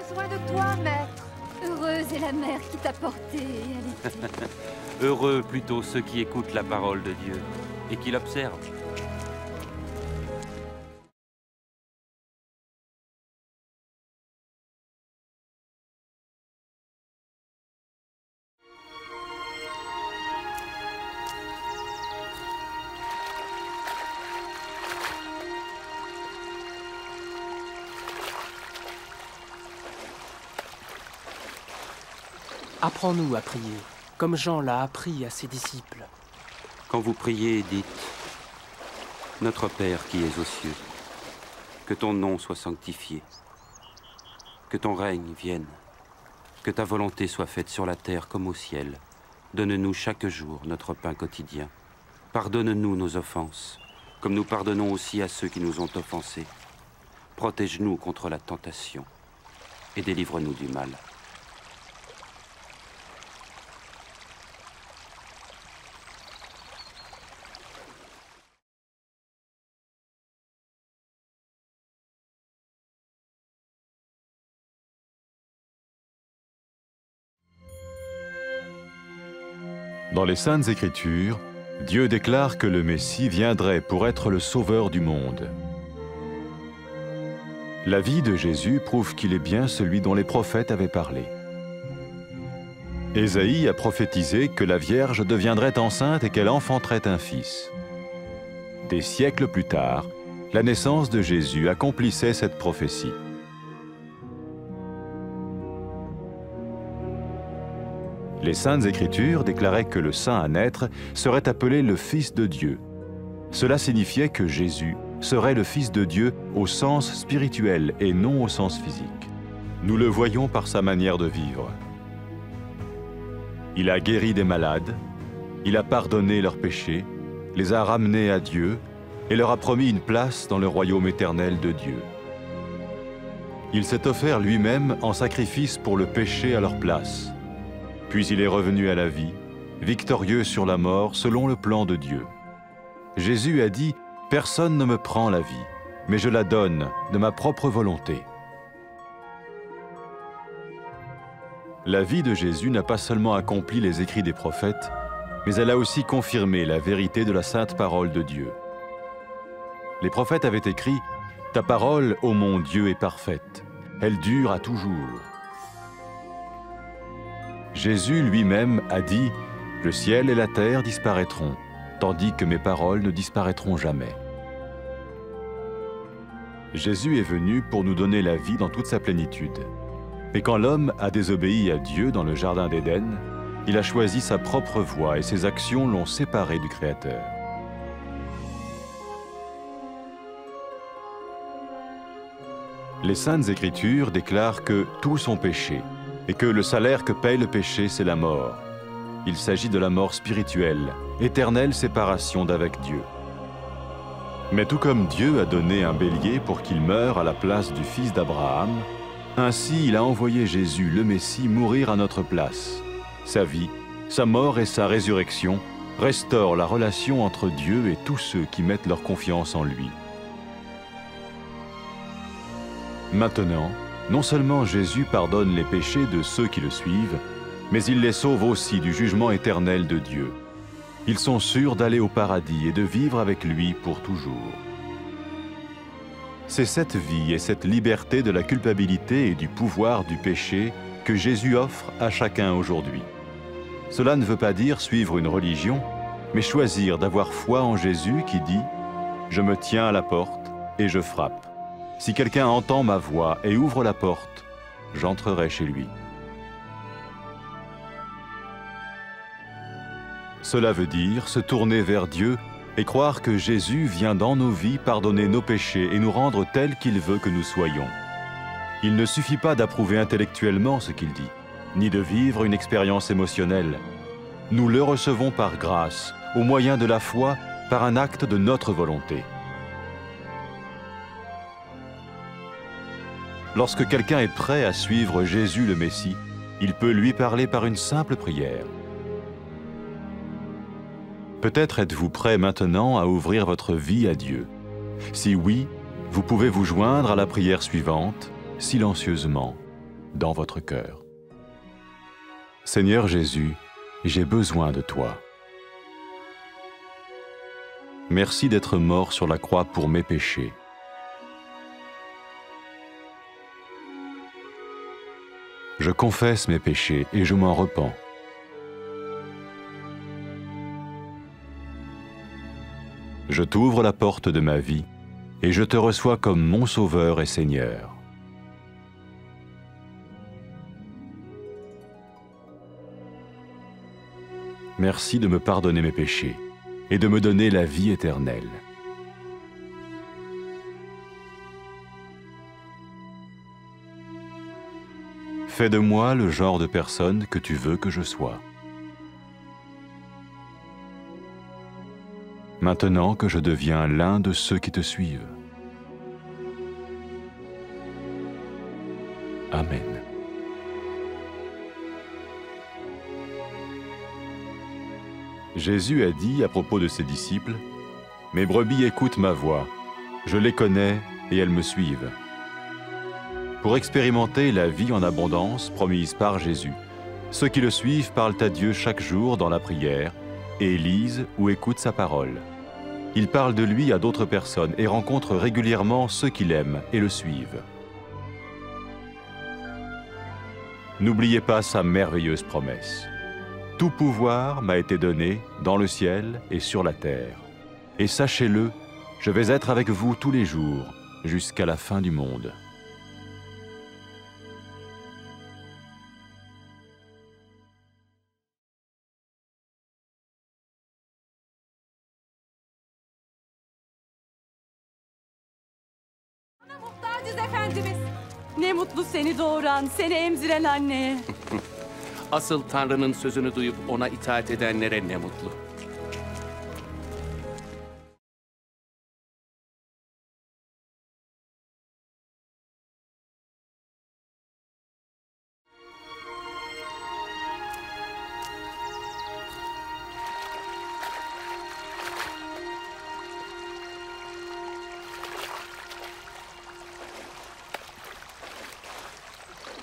besoin de toi, maître. Heureuse est la mère qui t'a porté et allaitée. Heureux plutôt ceux qui écoutent la parole de Dieu et qui l'observent. Apprends-nous à prier, comme Jean l'a appris à ses disciples. Quand vous priez, dites « Notre Père qui es aux cieux, que ton nom soit sanctifié, que ton règne vienne, que ta volonté soit faite sur la terre comme au ciel. Donne-nous chaque jour notre pain quotidien. Pardonne-nous nos offenses, comme nous pardonnons aussi à ceux qui nous ont offensés. Protège-nous contre la tentation et délivre-nous du mal. » Dans les Saintes Écritures, Dieu déclare que le Messie viendrait pour être le sauveur du monde. La vie de Jésus prouve qu'il est bien celui dont les prophètes avaient parlé. Ésaïe a prophétisé que la Vierge deviendrait enceinte et qu'elle enfanterait un fils. Des siècles plus tard, la naissance de Jésus accomplissait cette prophétie. Les Saintes Écritures déclaraient que le saint à naître serait appelé le Fils de Dieu. Cela signifiait que Jésus serait le Fils de Dieu au sens spirituel et non au sens physique. Nous le voyons par sa manière de vivre. Il a guéri des malades, il a pardonné leurs péchés, les a ramenés à Dieu et leur a promis une place dans le royaume éternel de Dieu. Il s'est offert lui-même en sacrifice pour le péché à leur place. Puis il est revenu à la vie, victorieux sur la mort selon le plan de Dieu. Jésus a dit « Personne ne me prend la vie, mais je la donne de ma propre volonté. » La vie de Jésus n'a pas seulement accompli les écrits des prophètes, mais elle a aussi confirmé la vérité de la sainte parole de Dieu. Les prophètes avaient écrit « Ta parole, ô mon Dieu, est parfaite, elle dure à toujours. » Jésus lui-même a dit « Le ciel et la terre disparaîtront, tandis que mes paroles ne disparaîtront jamais. » Jésus est venu pour nous donner la vie dans toute sa plénitude. Mais quand l'homme a désobéi à Dieu dans le jardin d'Éden, il a choisi sa propre voie et ses actions l'ont séparé du Créateur. Les Saintes Écritures déclarent que tous ont péché et que le salaire que paye le péché, c'est la mort. Il s'agit de la mort spirituelle, éternelle séparation d'avec Dieu. Mais tout comme Dieu a donné un bélier pour qu'il meure à la place du fils d'Abraham, ainsi il a envoyé Jésus, le Messie, mourir à notre place. Sa vie, sa mort et sa résurrection restaurent la relation entre Dieu et tous ceux qui mettent leur confiance en lui. Maintenant, non seulement Jésus pardonne les péchés de ceux qui le suivent, mais il les sauve aussi du jugement éternel de Dieu. Ils sont sûrs d'aller au paradis et de vivre avec lui pour toujours. C'est cette vie et cette liberté de la culpabilité et du pouvoir du péché que Jésus offre à chacun aujourd'hui. Cela ne veut pas dire suivre une religion, mais choisir d'avoir foi en Jésus qui dit « Je me tiens à la porte et je frappe. Si quelqu'un entend ma voix et ouvre la porte, j'entrerai chez lui. » Cela veut dire se tourner vers Dieu et croire que Jésus vient dans nos vies pardonner nos péchés et nous rendre tels qu'il veut que nous soyons. Il ne suffit pas d'approuver intellectuellement ce qu'il dit, ni de vivre une expérience émotionnelle. Nous le recevons par grâce, au moyen de la foi, par un acte de notre volonté. Lorsque quelqu'un est prêt à suivre Jésus le Messie, il peut lui parler par une simple prière. Peut-être êtes-vous prêt maintenant à ouvrir votre vie à Dieu. Si oui, vous pouvez vous joindre à la prière suivante, silencieusement. dans votre cœur. Seigneur Jésus, j'ai besoin de toi. Merci d'être mort sur la croix pour mes péchés. Je confesse mes péchés et je m'en repens. Je t'ouvre la porte de ma vie et je te reçois comme mon Sauveur et Seigneur. Merci de me pardonner mes péchés et de me donner la vie éternelle. Fais de moi le genre de personne que tu veux que je sois. Maintenant que je deviens l'un de ceux qui te suivent. Amen. Jésus a dit à propos de ses disciples, « Mes brebis écoutent ma voix, je les connais et elles me suivent. » Pour expérimenter la vie en abondance promise par Jésus, ceux qui le suivent parlent à Dieu chaque jour dans la prière et lisent ou écoutent sa parole. Ils parlent de lui à d'autres personnes et rencontrent régulièrement ceux qui l'aiment et le suivent. N'oubliez pas sa merveilleuse promesse. Tout pouvoir m'a été donné dans le ciel et sur la terre. Et sachez-le, je vais être avec vous tous les jours, jusqu'à la fin du monde. Bana muhtacız Efendimiz. Ne mutlu seni doğuran, seni emziren anneye. Asıl Tanrı'nın sözünü duyup ona itaat edenlere ne mutlu.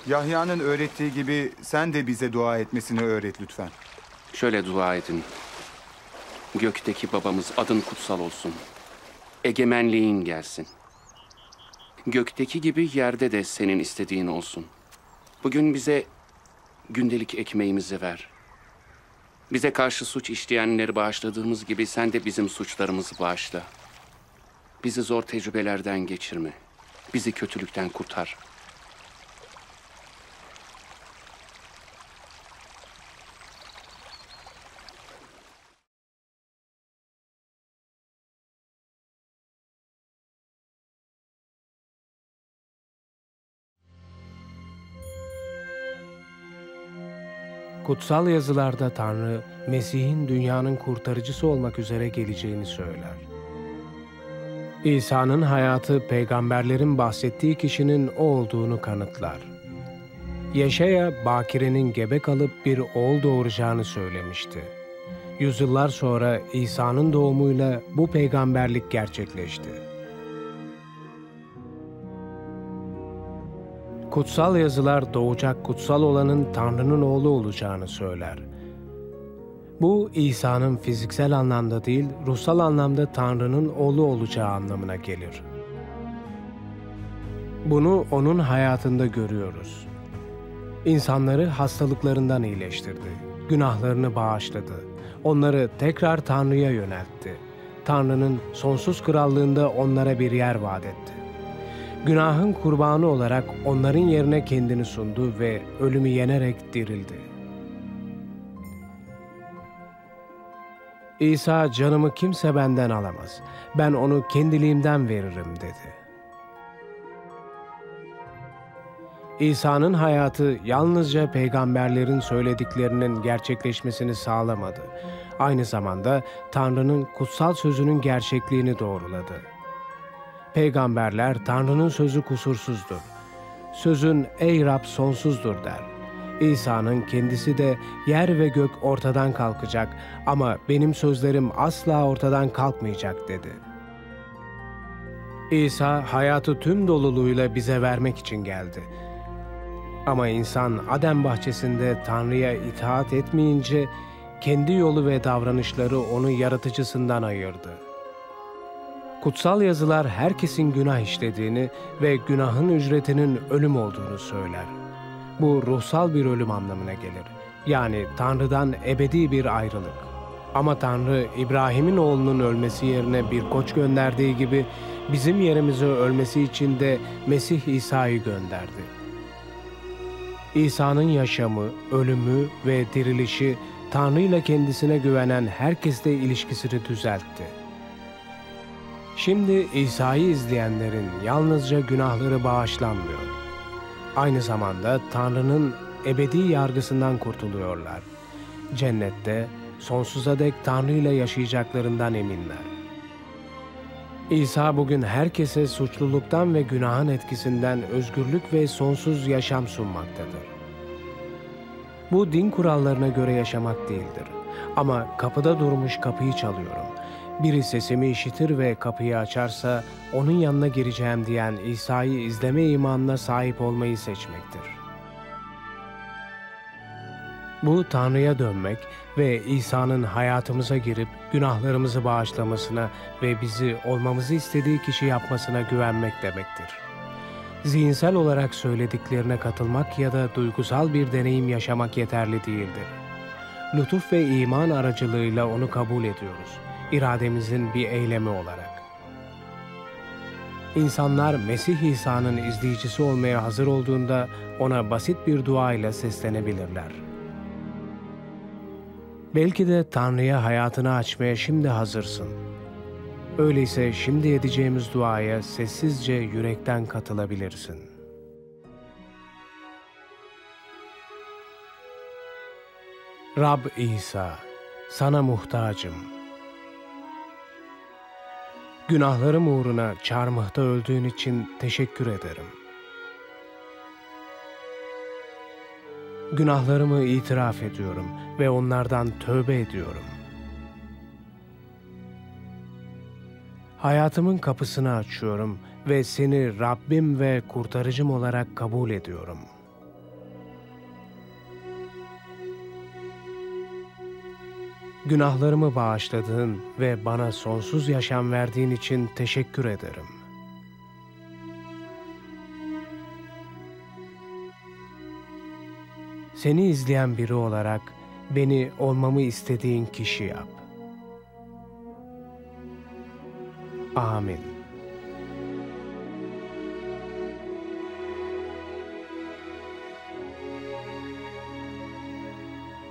Yahya'nın öğrettiği gibi sen de bize dua etmesini öğret lütfen. Şöyle dua edin. Gökteki babamız, adın kutsal olsun. Egemenliğin gelsin. Gökteki gibi yerde de senin istediğin olsun. Bugün bize gündelik ekmeğimizi ver. Bize karşı suç işleyenleri bağışladığımız gibi sen de bizim suçlarımızı bağışla. Bizi zor tecrübelerden geçirme. Bizi kötülükten kurtar. Kutsal yazılarda Tanrı, Mesih'in dünyanın kurtarıcısı olmak üzere geleceğini söyler. İsa'nın hayatı peygamberlerin bahsettiği kişinin o olduğunu kanıtlar. Yeşaya, Bakire'nin gebe kalıp bir oğul doğuracağını söylemişti. Yüzyıllar sonra İsa'nın doğumuyla bu peygamberlik gerçekleşti. Kutsal yazılar doğacak kutsal olanın Tanrı'nın oğlu olacağını söyler. Bu İsa'nın fiziksel anlamda değil, ruhsal anlamda Tanrı'nın oğlu olacağı anlamına gelir. Bunu onun hayatında görüyoruz. İnsanları hastalıklarından iyileştirdi, günahlarını bağışladı, onları tekrar Tanrı'ya yöneltti. Tanrı'nın sonsuz krallığında onlara bir yer vaat etti. Günahın kurbanı olarak onların yerine kendini sundu ve ölümü yenerek dirildi. İsa, canımı kimse benden alamaz, ben onu kendiliğimden veririm dedi. İsa'nın hayatı yalnızca peygamberlerin söylediklerinin gerçekleşmesini sağlamadı. Aynı zamanda Tanrı'nın kutsal sözünün gerçekliğini doğruladı. Peygamberler Tanrı'nın sözü kusursuzdur. Sözün ey Rab sonsuzdur der. İsa'nın kendisi de yer ve gök ortadan kalkacak ama benim sözlerim asla ortadan kalkmayacak dedi. İsa hayatı tüm doluluğuyla bize vermek için geldi. Ama insan Adem bahçesinde Tanrı'ya itaat etmeyince kendi yolu ve davranışları onu yaratıcısından ayırdı. Kutsal yazılar herkesin günah işlediğini ve günahın ücretinin ölüm olduğunu söyler. Bu ruhsal bir ölüm anlamına gelir. Yani Tanrı'dan ebedi bir ayrılık. Ama Tanrı İbrahim'in oğlunun ölmesi yerine bir koç gönderdiği gibi bizim yerimize ölmesi için de Mesih İsa'yı gönderdi. İsa'nın yaşamı, ölümü ve dirilişi Tanrı ile kendisine güvenen herkesle ilişkisini düzeltti. Şimdi İsa'yı izleyenlerin yalnızca günahları bağışlanmıyor. Aynı zamanda Tanrı'nın ebedi yargısından kurtuluyorlar. Cennette sonsuza dek Tanrı ile yaşayacaklarından eminler. İsa bugün herkese suçluluktan ve günahın etkisinden özgürlük ve sonsuz yaşam sunmaktadır. Bu din kurallarına göre yaşamak değildir. Ama kapıda durmuş kapıyı çalıyorum. Biri sesimi işitir ve kapıyı açarsa onun yanına gireceğim diyen İsa'yı izleme imanına sahip olmayı seçmektir. Bu Tanrı'ya dönmek ve İsa'nın hayatımıza girip günahlarımızı bağışlamasına ve bizi olmamızı istediği kişi yapmasına güvenmek demektir. Zihinsel olarak söylediklerine katılmak ya da duygusal bir deneyim yaşamak yeterli değildir. Lütuf ve iman aracılığıyla onu kabul ediyoruz, irademizin bir eylemi olarak. İnsanlar Mesih İsa'nın izleyicisi olmaya hazır olduğunda ona basit bir dua ile seslenebilirler. Belki de Tanrı'ya hayatını açmaya şimdi hazırsın. Öyleyse şimdi edeceğimiz duaya sessizce yürekten katılabilirsin. Rab İsa, sana muhtacım. Günahlarım uğruna çarmıhta öldüğün için teşekkür ederim. Günahlarımı itiraf ediyorum ve onlardan tövbe ediyorum. Hayatımın kapısını açıyorum ve seni Rabbim ve kurtarıcım olarak kabul ediyorum. Günahlarımı bağışladığın ve bana sonsuz yaşam verdiğin için teşekkür ederim. Seni izleyen biri olarak beni olmamı istediğin kişi yap. Amin.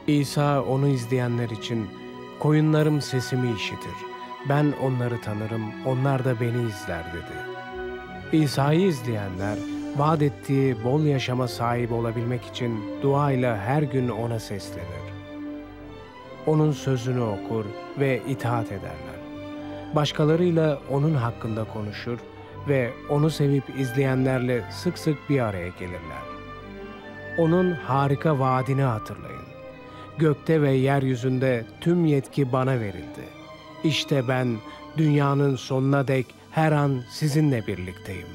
İsa onu izleyenler için, koyunlarım sesimi işitir, ben onları tanırım, onlar da beni izler dedi. İsa'yı izleyenler, vaat ettiği bol yaşama sahip olabilmek için duayla her gün ona seslenir. Onun sözünü okur ve itaat ederler. Başkalarıyla onun hakkında konuşur ve onu sevip izleyenlerle sık sık bir araya gelirler. Onun harika vaadini hatırlayın. Gökte ve yeryüzünde tüm yetki bana verildi. İşte ben dünyanın sonuna dek her an sizinle birlikteyim.